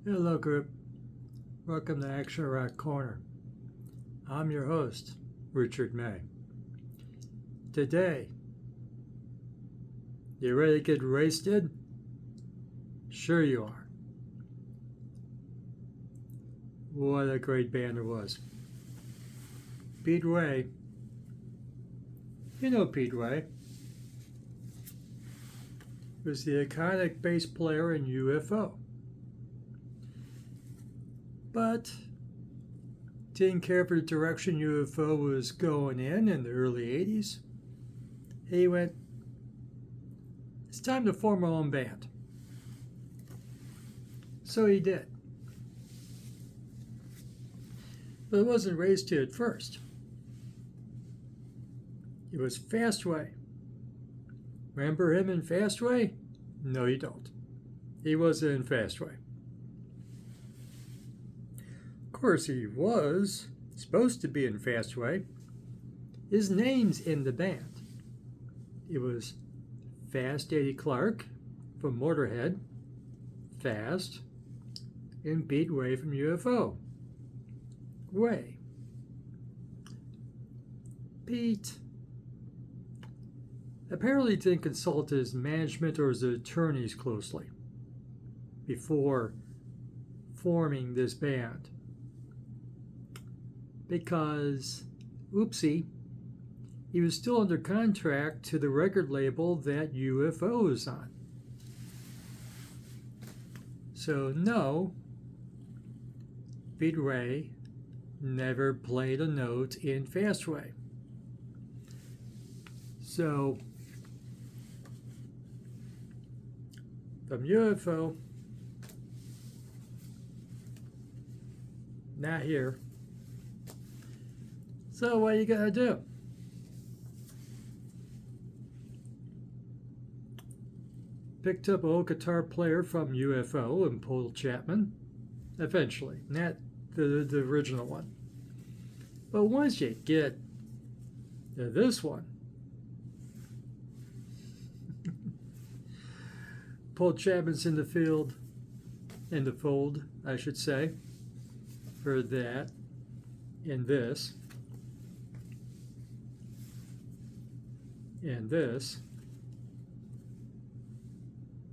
Hello, group. Welcome to Action Rock Corner. I'm your host, Richard May. Today, you ready to get wasted? Sure you are. What a great band it was. Pete Way. You know Pete Way. Was the iconic bass player in UFO. But didn't care for the direction UFO was going in the early 80s. He went, it's time to form our own band. So he did. But it wasn't Waysted at first. It was Fastway. Remember him in Fastway? No, you don't. He wasn't in Fastway. Of course, he was supposed to be in Fastway. His name's in the band. It was Fast Eddie Clark from Motorhead, Fast, and Pete Way from UFO. Way. Pete apparently didn't consult his management or his attorneys closely before forming this band. Because, oopsie, he was still under contract to the record label that UFO was on. So no, Pete Way never played a note in Fastway. So, from UFO, not here. So what you gotta do? Picked up an old guitar player from UFO and Paul Chapman, eventually, not the original one. But once you get to this one, Paul Chapman's in the fold, I should say, for that, in this. And this,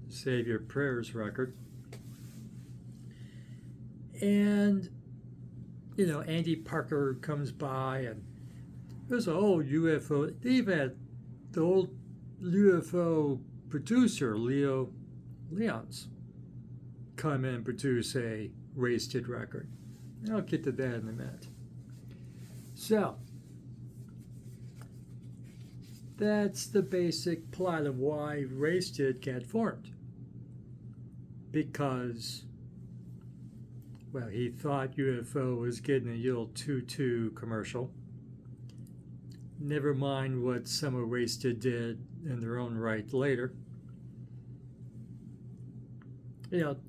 Save Your Prayers record. And, Andy Parker comes by, and there's a whole UFO. They even had the old UFO producer, Leo Leons, come in and produce a Waysted record. I'll get to that in a minute. So, that's the basic plot of why Waysted got formed. Because, well, he thought UFO was getting a little too commercial. Never mind what some of Waysted did in their own right later.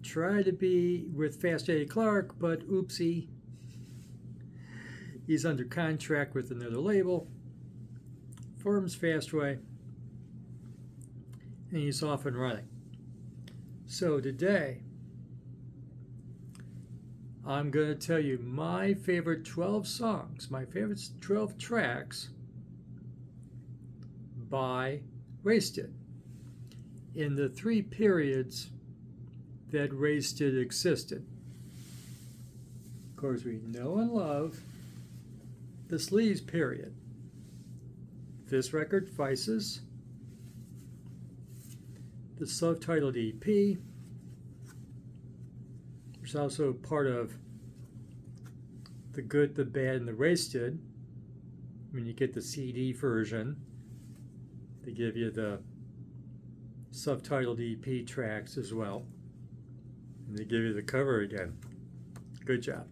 Try to be with Fast Eddie Clark, but oopsie, he's under contract with another label. Forms Fastway, and he's off and running. So today, I'm going to tell you my favorite 12 songs, my favorite 12 tracks by Waysted in the 3 periods that Waysted existed. Of course, we know and love the Sleaze period. This record, Vices, the self-titled EP, which is also part of The Good, the Bad, and the Waysted. When you get the CD version, they give you the self-titled EP tracks as well. And they give you the cover again. Good job.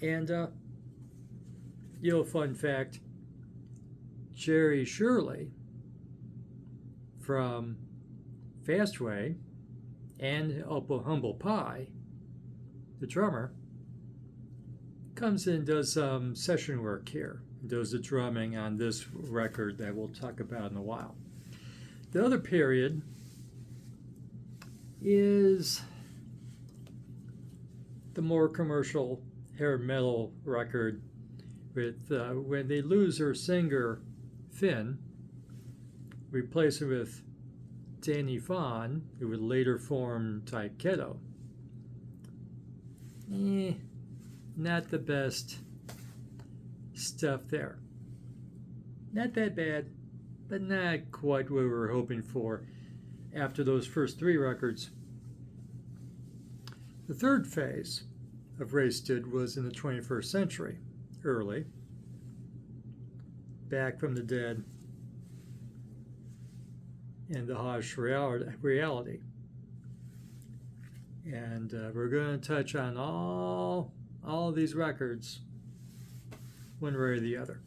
And, fun fact, Jerry Shirley from Fastway and Humble Pie, the drummer, comes in and does some session work here. Does the drumming on this record that we'll talk about in a while. The other period is the more commercial hair metal record with when they lose their singer Finn, replace him with Danny Fawn, who would later form Taiketo. Not the best stuff there. Not that bad, but not quite what we were hoping for after those first three records. The third phase of Waysted was in the 21st century, early, Back from the Dead, and the harsh reality. And we're going to touch on all of these records one way or the other.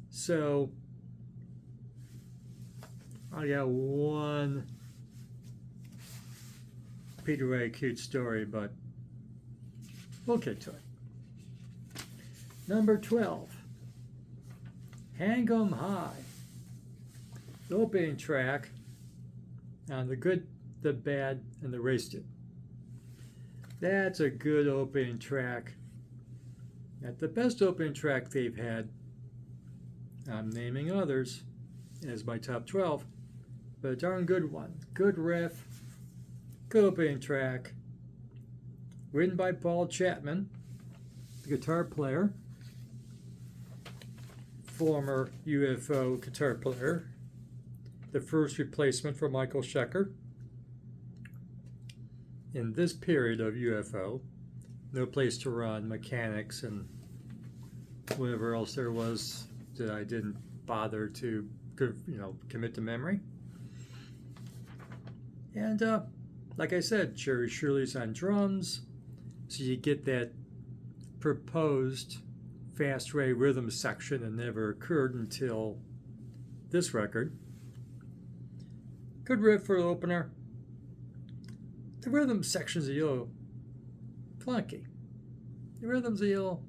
So I got one Peter Ray cute story, but we'll get to it. Number 12, Hang 'em High. The opening track on The Good, the Bad, and the Waysted. That's a good opening track. Not the best opening track they've had. I'm naming others as my top 12, but a darn good one. Good riff, good opening track. Written by Paul Chapman, the guitar player, former UFO guitar player, the first replacement for Michael Schecker. In this period of UFO, No Place to Run, Mechanics, and whatever else there was that I didn't bother to, commit to memory. And like I said, Jerry Shirley's on drums, so you get that proposed fast ray rhythm section that never occurred until this record. Good riff for the opener. The rhythm section's a little clunky. The rhythm's a little,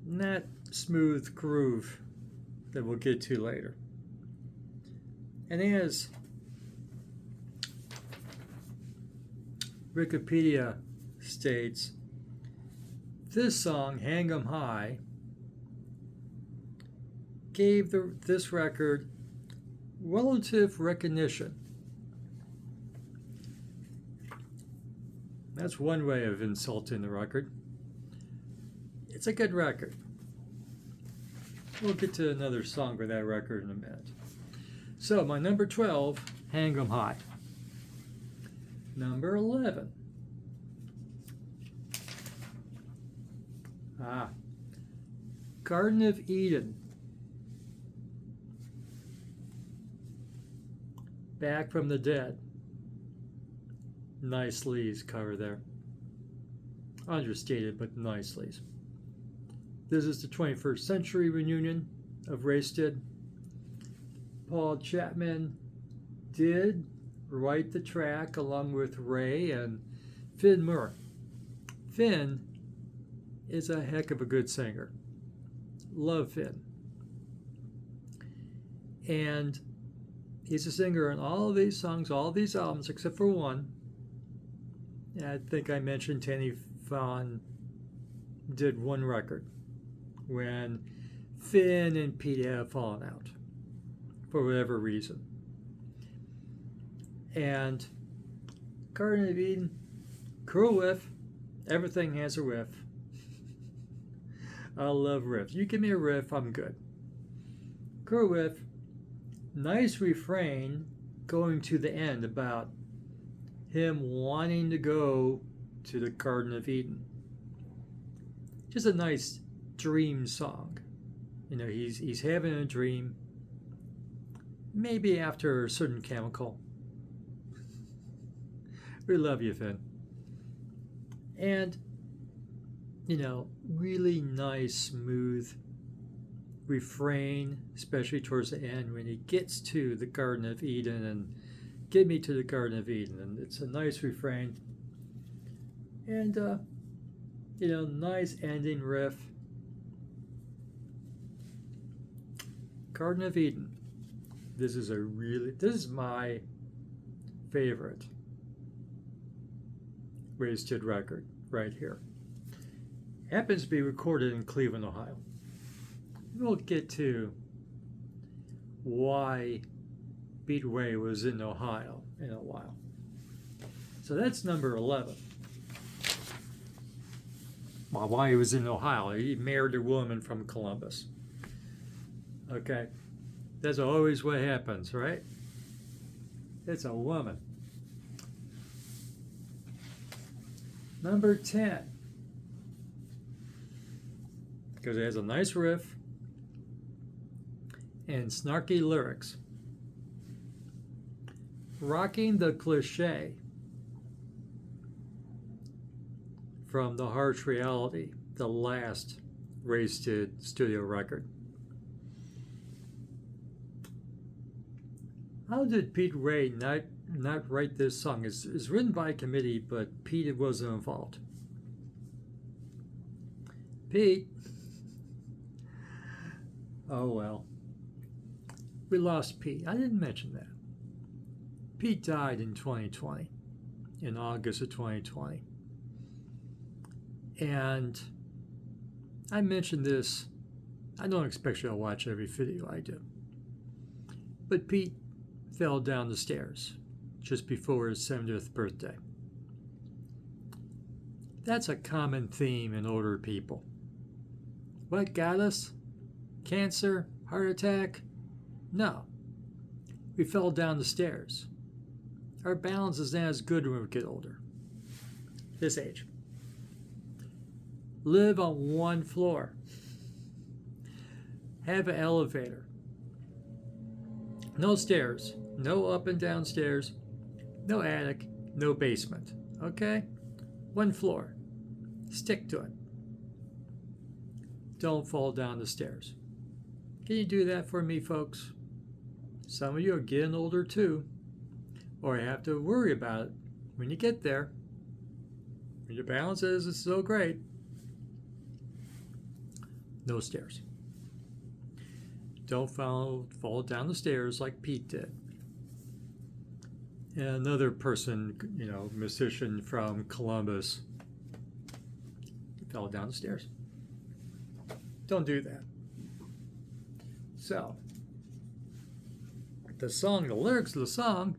not smooth groove that we'll get to later. And as Wikipedia states, this song, Hang 'em High, gave this record relative recognition. That's one way of insulting the record. It's a good record. We'll get to another song for that record in a minute. So my number 12, Hang 'em High. Number 11. Garden of Eden. Back from the Dead. Nice Sleaze cover there. Understated, but nice Sleaze. This is the 21st century reunion of Waysted. Paul Chapman did write the track along with Ray and Finn Moore. Finn is a heck of a good singer. Love Finn. And he's a singer on all of these songs, all of these albums, except for one. And I think I mentioned Danny Fawn did one record when Finn and Pete have fallen out for whatever reason. And Garden of Eden, cool riff. Everything has a riff. I love riffs. You give me a riff, I'm good. Cool riff. Nice refrain going to the end about him wanting to go to the Garden of Eden. Just a nice dream song. He's having a dream, maybe after a certain chemical. We love you, Finn. And, really nice, smooth refrain, especially towards the end when he gets to the Garden of Eden and get me to the Garden of Eden. And it's a nice refrain. And, nice ending riff. Garden of Eden. This is my favorite Waysted record right here. Happens to be recorded in Cleveland, Ohio. We'll get to why Pete Ray was in Ohio in a while. So that's number 11. Well, why he was in Ohio. He married a woman from Columbus. Okay. That's always what happens, right? It's a woman. Number 10. Because it has a nice riff and snarky lyrics. Rocking the Cliché from The Harsh Reality, the last Waysted studio record. How did Pete Ray not write this song? It's written by a committee, but Pete wasn't involved. Pete. Oh well. We lost Pete. I didn't mention that. Pete died in 2020, in August of 2020. And I mentioned this. I don't expect you to watch every video I do. But Pete fell down the stairs just before his 70th birthday. That's a common theme in older people. What got us? Cancer? Heart attack? No. We fell down the stairs. Our balance is not as good when we get older. This age. Live on one floor. Have an elevator. No stairs. No up and down stairs. No attic. No basement. Okay? One floor. Stick to it. Don't fall down the stairs. Can you do that for me, folks? Some of you are getting older too, or have to worry about it when you get there. When your balance is so great. No stairs. Don't fall down the stairs like Pete did. And another person, musician from Columbus, fell down the stairs. Don't do that. So, the lyrics of the song,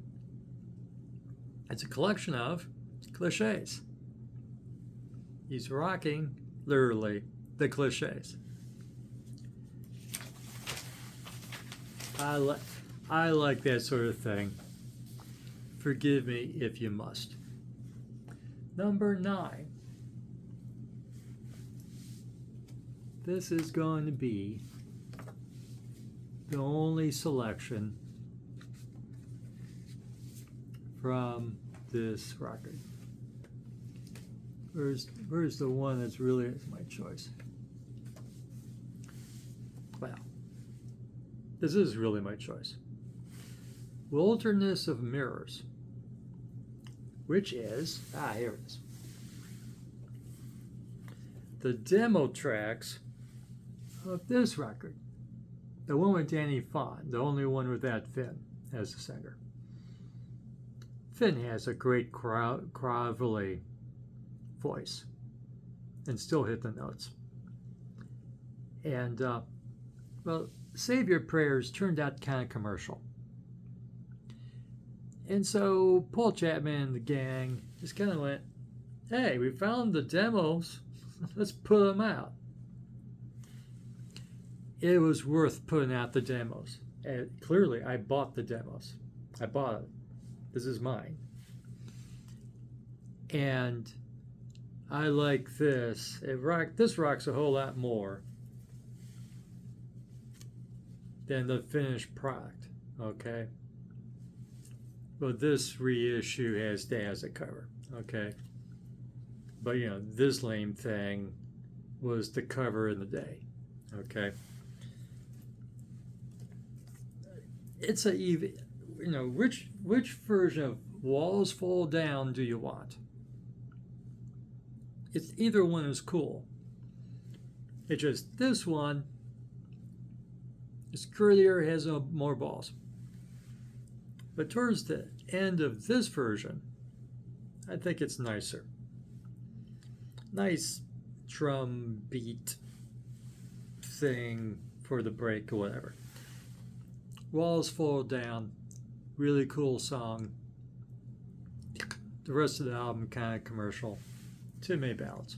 it's a collection of cliches. He's rocking, literally, the cliches. I like that sort of thing. Forgive me if you must. Number 9. This is going to be the only selection from this record. Where's the one that's really my choice? Well, this is really my choice. Wilderness of Mirrors, which is, here it is. The demo tracks of this record. The one with Danny Fahn, the only one without Finn as the singer. Finn has a great gravelly voice and still hit the notes. And, Save Your Prayers turned out kind of commercial. And so Paul Chapman and the gang just kind of went, hey, we found the demos, let's put them out. It was worth putting out the demos. And clearly, I bought the demos. I bought it. This is mine. And I like this. This rocks a whole lot more than the finished product. Okay? But this reissue has a cover. Okay? But, this lame thing was the cover of the day. Okay? It's which version of Walls Fall Down do you want? It's either one is cool. It's just this one is curlier, has more balls. But towards the end of this version, I think it's nicer. nice drum beat thing for the break or whatever. Walls Fall Down, really cool song. The rest of the album kind of commercial. Too many ballads.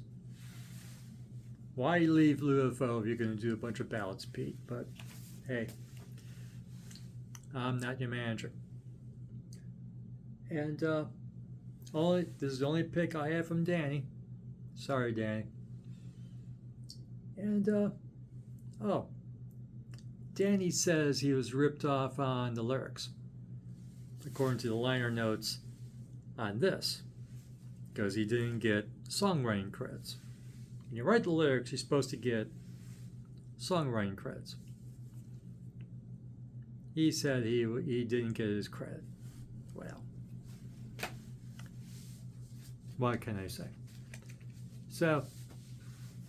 Why leave UFO if you're going to do a bunch of ballads, Pete? But hey, I'm not your manager. And this is the only pick I have from Danny. Sorry, Danny. And Danny says he was ripped off on the lyrics, according to the liner notes on this, because he didn't get songwriting credits. When you write the lyrics, you're supposed to get songwriting credits. He said he didn't get his credit. Well, what can I say? So,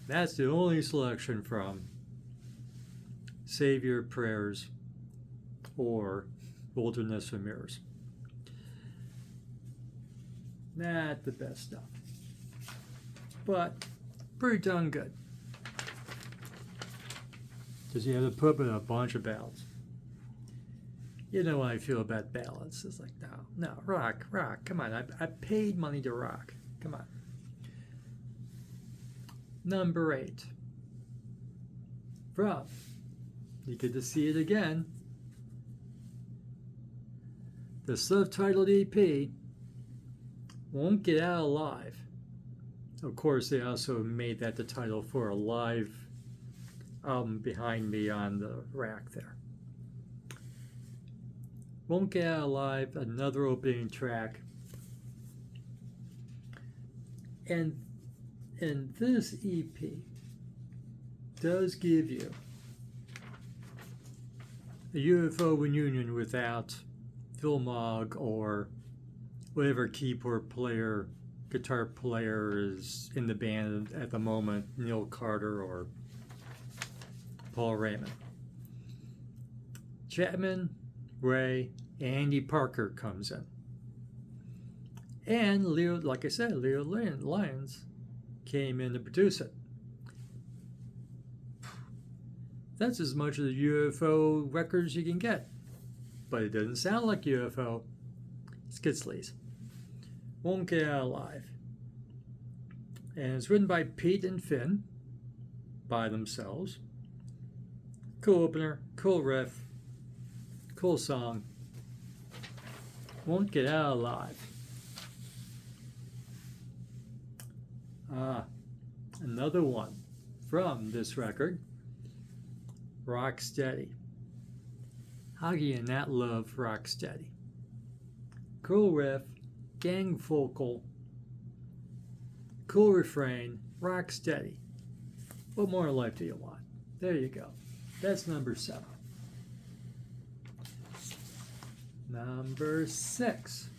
that's the only selection from Save Your Prayers or Wilderness of Mirrors. Not the best stuff, but pretty darn good. Because you have to put in a bunch of ballads. You know how I feel about ballads. It's like, no, rock, come on. I paid money to rock. Come on. Number 8. From, you get to see it again, the self-titled EP, Won't Get Out Alive. Of course, they also made that the title for a live album behind me on the rack there. Won't Get Out Alive, another opening track. And this EP does give you a UFO reunion without Phil Mogg or whatever keyboard player, guitar player is in the band at the moment, Neil Carter or Paul Raymond. Chapman, Ray, Andy Parker comes in. And Leo, like I said, Leo Lyons came in to produce it. That's as much of the UFO records you can get. But it doesn't sound like UFO. It's Sleaze. Won't Get Out Alive. And it's written by Pete and Finn by themselves. Cool opener, cool riff, cool song. Won't Get Out Alive. Another one from this record, Rock Steady. How can you not love Rock Steady? Cool riff, gang vocal, cool refrain, rock steady. What more life do you want? There you go. That's number 7. Number 6.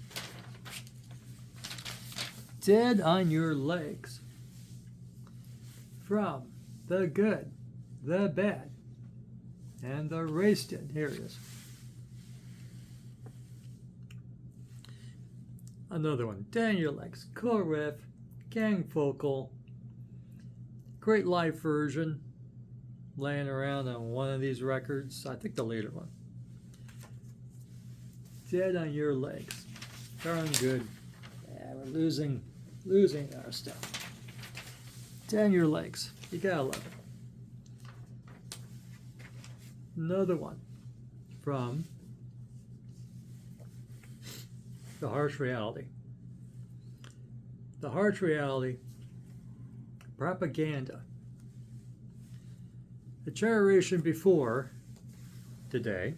Dead on Your Legs. From The Good, The Bad, and The Waysted. Here it is. Another one. Dead on Your Legs. Cool riff, gang vocal, great live version, laying around on one of these records. I think the later one. Dead on Your Legs. Darn good. Yeah, we're losing our stuff. Dead on Your Legs. You gotta love it. Another one from The Harsh Reality. The Harsh Reality, Propaganda. The generation before today,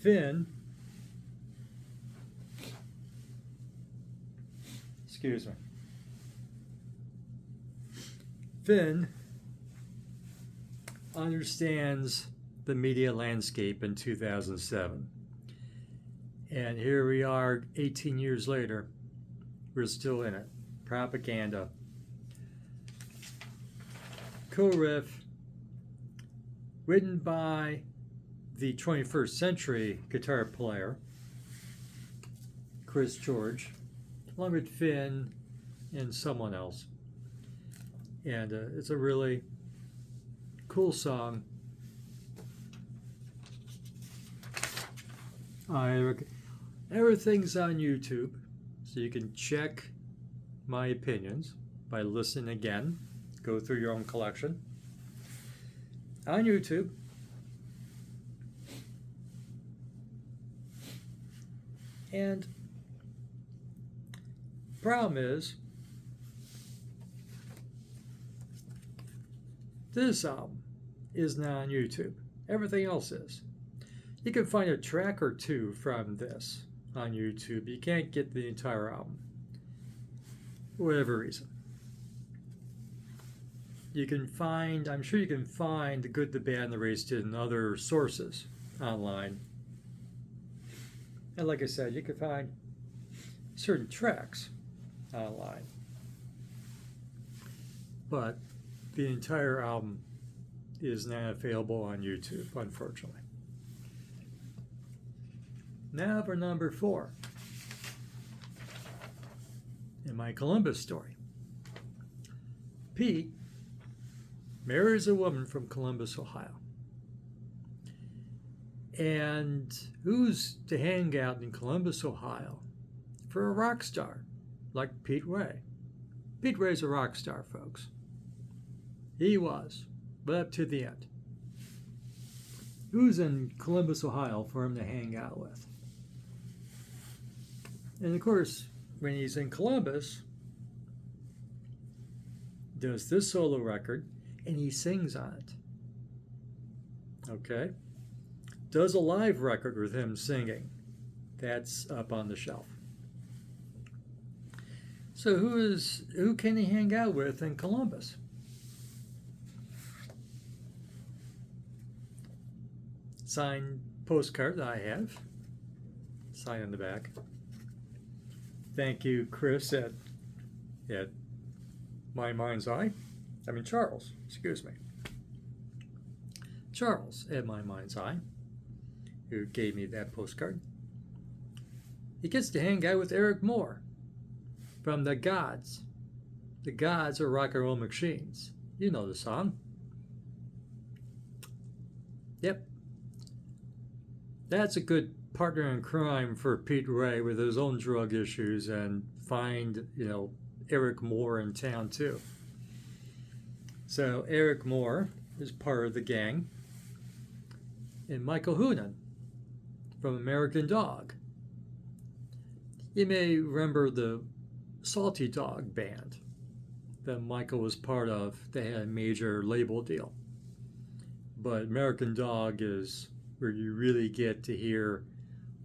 Finn, Finn understands the media landscape in 2007. And here we are 18 years later, we're still in it. Propaganda. Cool riff, written by the 21st century guitar player, Chris George, along with Finn and someone else. And it's a really cool song. Everything's on YouTube, so you can check my opinions by listening again. Go through your own collection on YouTube. And problem is, this album is not on YouTube. Everything else is. You can find a track or two from this on YouTube. You can't get the entire album, for whatever reason. You can find, I'm sure you can find The Good, the Bad, and the Waysted in other sources online. And like I said, you can find certain tracks online. But the entire album is not available on YouTube, unfortunately. Now for number 4 in my Columbus story. Pete marries a woman from Columbus, Ohio. And who's to hang out in Columbus, Ohio for a rock star like Pete Ray? Pete Ray's a rock star, folks. He was, but up to the end. Who's in Columbus, Ohio for him to hang out with? And of course, when he's in Columbus, does this solo record, and he sings on it. Okay? Does a live record with him singing. That's up on the shelf. So who can he hang out with in Columbus? Signed postcard that I have. Sign on the back. Thank you, Chris at My Mind's Eye. Charles, excuse me. Charles at My Mind's Eye, who gave me that postcard. He gets to hang out with Eric Moore from The Gods. The Gods are rock and roll machines. You know the song. Yep. That's a good partner in crime for Pete Ray with his own drug issues, and find, Eric Moore in town too. So Eric Moore is part of the gang. And Michael Hoonan from American Dog. You may remember the Salty Dog band that Michael was part of. They had a major label deal. But American Dog is where you really get to hear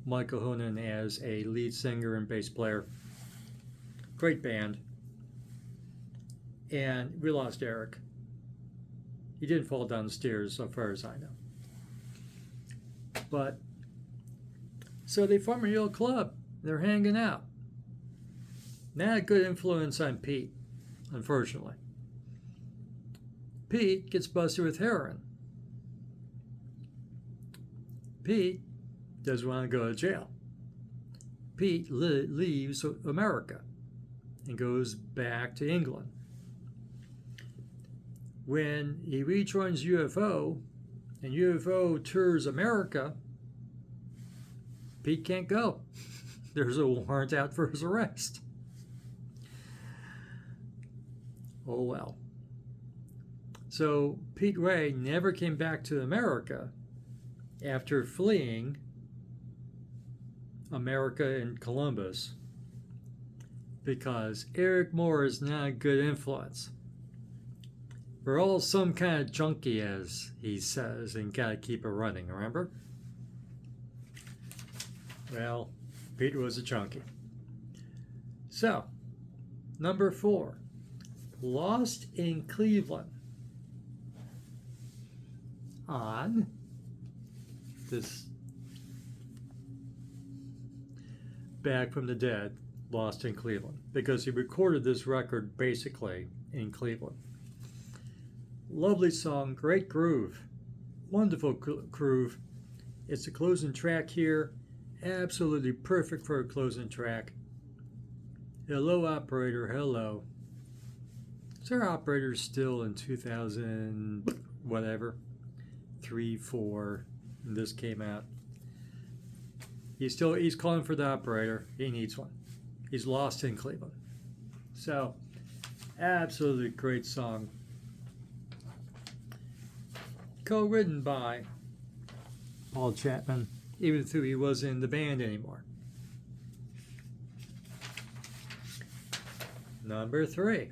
Michael Hoonan as a lead singer and bass player. Great band. And we lost Eric. He didn't fall down the stairs, so far as I know. But, so they form a little club. They're hanging out. Not a good influence on Pete, unfortunately. Pete gets busted with heroin. Pete doesn't want to go to jail. Pete leaves America and goes back to England. When he rejoins UFO, and UFO tours America, Pete can't go. There's a warrant out for his arrest. Oh well. So Pete Ray never came back to America after fleeing America and Columbus, because Eric Moore is not a good influence. We're all some kind of junkie, as he says, and gotta keep it running, remember? Well, Pete was a junkie. So, number 4, Lost in Cleveland. On this Back from the Dead, Lost in Cleveland, because he recorded this record basically in Cleveland. Lovely song, great groove, wonderful groove. It's a closing track here, absolutely perfect for a closing track. Hello, operator. Hello. Is our operator still in 2000, whatever, 3, 4, and this came out? He's calling for the operator. He needs one. He's lost in Cleveland. So, absolutely great song. Co-written by Paul Chapman, even though he wasn't in the band anymore. Number 3.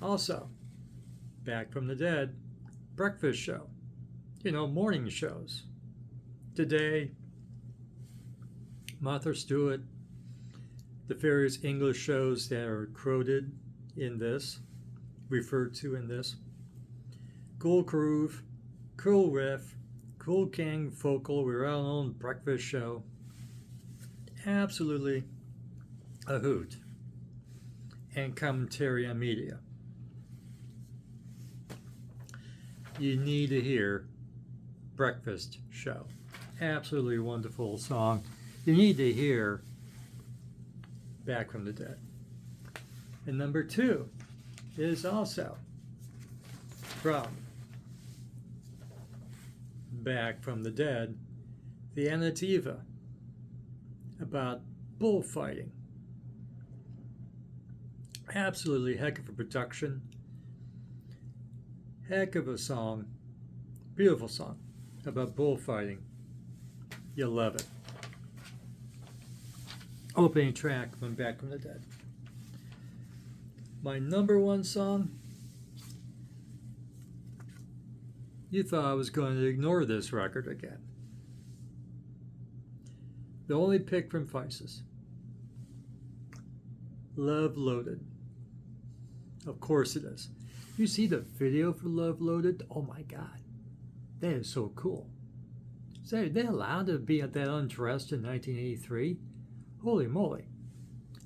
Also, Back from the Dead, breakfast show. Morning shows. Today, Martha Stewart, the various English shows that are quoted in this, referred to in this. Cool groove, cool riff, cool king vocal, we're our own breakfast show. Absolutely a hoot. And commentary on media. You need to hear Breakfast Show. Absolutely wonderful song. You need to hear Back from the Dead. And number 2 is also from Back from the Dead, the Anativa, about bullfighting. Absolutely heck of a production. Heck of a song. Beautiful song about bullfighting. You'll love it. Opening track from Back from the Dead. My number 1 song. You thought I was going to ignore this record again. The only pick from Vices. Love Loaded. Of course it is. You see the video for Love Loaded? Oh my God. That is so cool. So are they allowed to be at that undressed in 1983? Holy moly.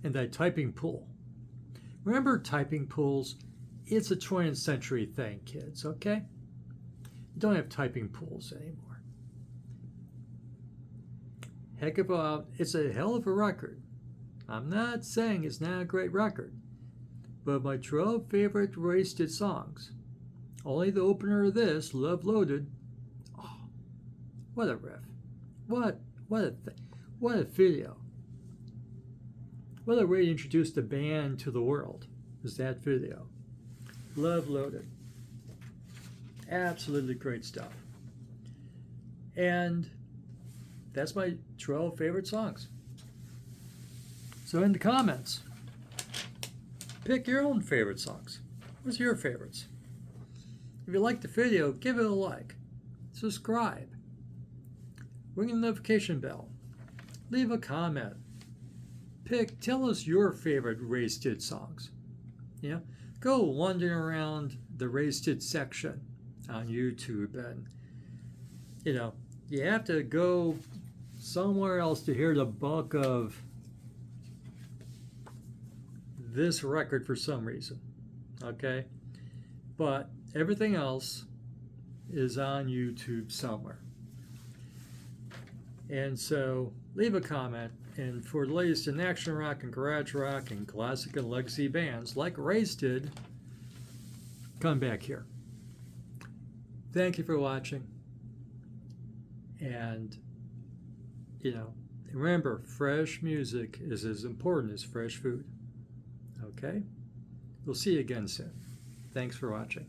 And that typing pool. Remember typing pools? It's a 20th century thing, kids, okay? You don't have typing pools anymore. It's a hell of a record. I'm not saying it's not a great record, but my 12 favorite Waysted songs. Only the opener of this, Love Loaded. Oh, what a riff. What a video. What a way to introduce the band to the world is that video. Love Loaded. Absolutely great stuff. And that's my 12 favorite songs. So in the comments, pick your own favorite songs. What's your favorites? If you like the video, give it a like. Subscribe. Ring the notification bell. Leave a comment. Tell us your favorite Waysted songs. Go wandering around the Waysted section on YouTube, and you have to go somewhere else to hear the bulk of this record for some reason, okay? But everything else is on YouTube somewhere. And so leave a comment, and for the latest in action rock and garage rock and classic and legacy bands like Waysted, come back here. Thank you for watching. And remember, fresh music is as important as fresh food. Okay? We'll see you again soon. Thanks for watching.